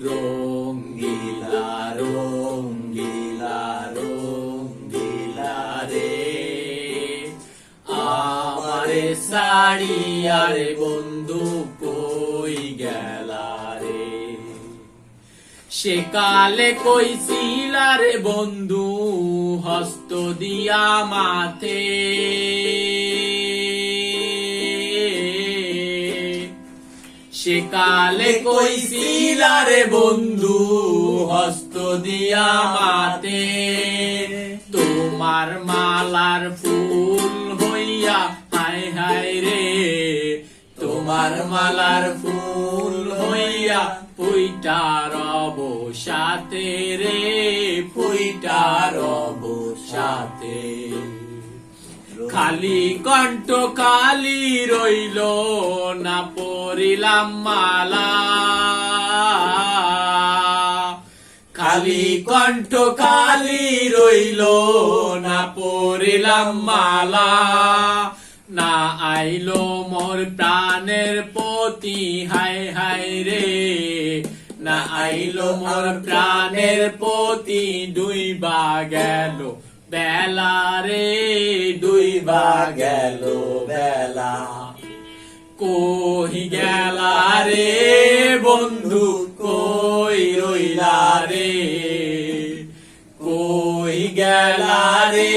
রঙ্গিলা রঙ্গিলা রঙ্গিলা রে আমারে সাড়িয়া রে বন্ধু কই গেলা রে। সে কালে কইছিলা রে বন্ধু হস্ত দিয়া মাথে, সে কালে কইছিলা রে বন্ধু হস্ত দিয়া মাতে, তোমার মালার ফুল হইয়া হায় হায় রে, তোমার মালার ফুল হইয়া ফুইটা রব সাথে রে, ফুইটা রব সাথে। খালি কণ্ঠ কালি রইল না পরিলাম মালা, খালি কণ্ঠ কালি রইল না পরিলাম মালা। না আইলো মোর প্রাণের পতি হায় হায় রে, না আইলো মোর প্রাণের পতি ডুইবা গেল বেলা রে, ডুইবা গেল বেলা। কই গেলা রে বন্ধু কই রইলা রে, কই গেলা রে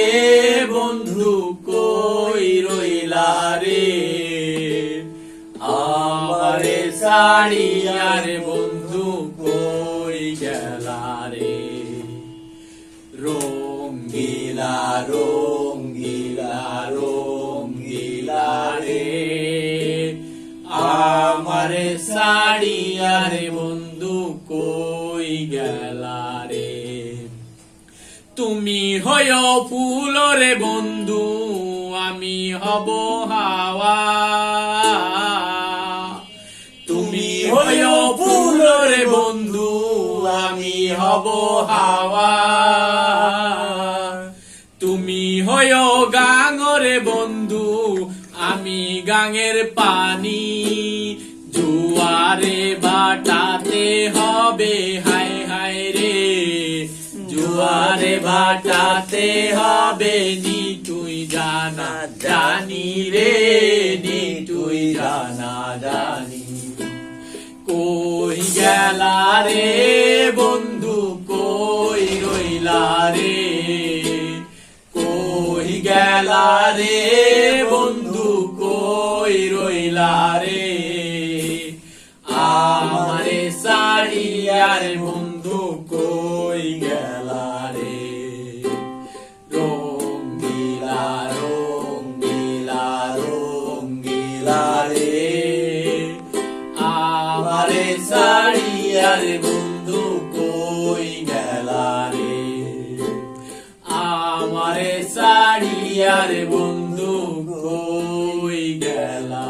বন্ধু কই রইলা রে। আমারে সাড়িয়া রে বন্ধু কই গেলা রে। রঙ্গিলা রঙ্গিলা রঙ্গিলা রে আমারে সাড়িয়া রে বন্ধু কই গেলা রে। তুমি হয় ফুল রে বন্ধু আমি হব হাওয়া, তুমি হয় ফুল রে বন্ধু আমি হব হাওয়া। তুমি হয় গাঙরে বন্ধু আমি গাঙের পানি, জুয়ারে বাটাতে হবে হায় হায় রে, জুয়ারে বাটাতে হবে নি তুই জানা জানি রে, নি তুই জানা জানি। কই গেলা রে বন্ধু কই রইলা রে, কই গেলা রে বন্ধু কই রইলা রে। আমারে সাড়িয়া রে বন্ধু কই গেলা রে। রঙ্গিলা রঙ্গিলা রঙ্গিলা রে আমারে সাড়িয়া রে বন্ধু কই গেলা রে। আমারে সাড়িয়া রে বন্ধু কই গেলা।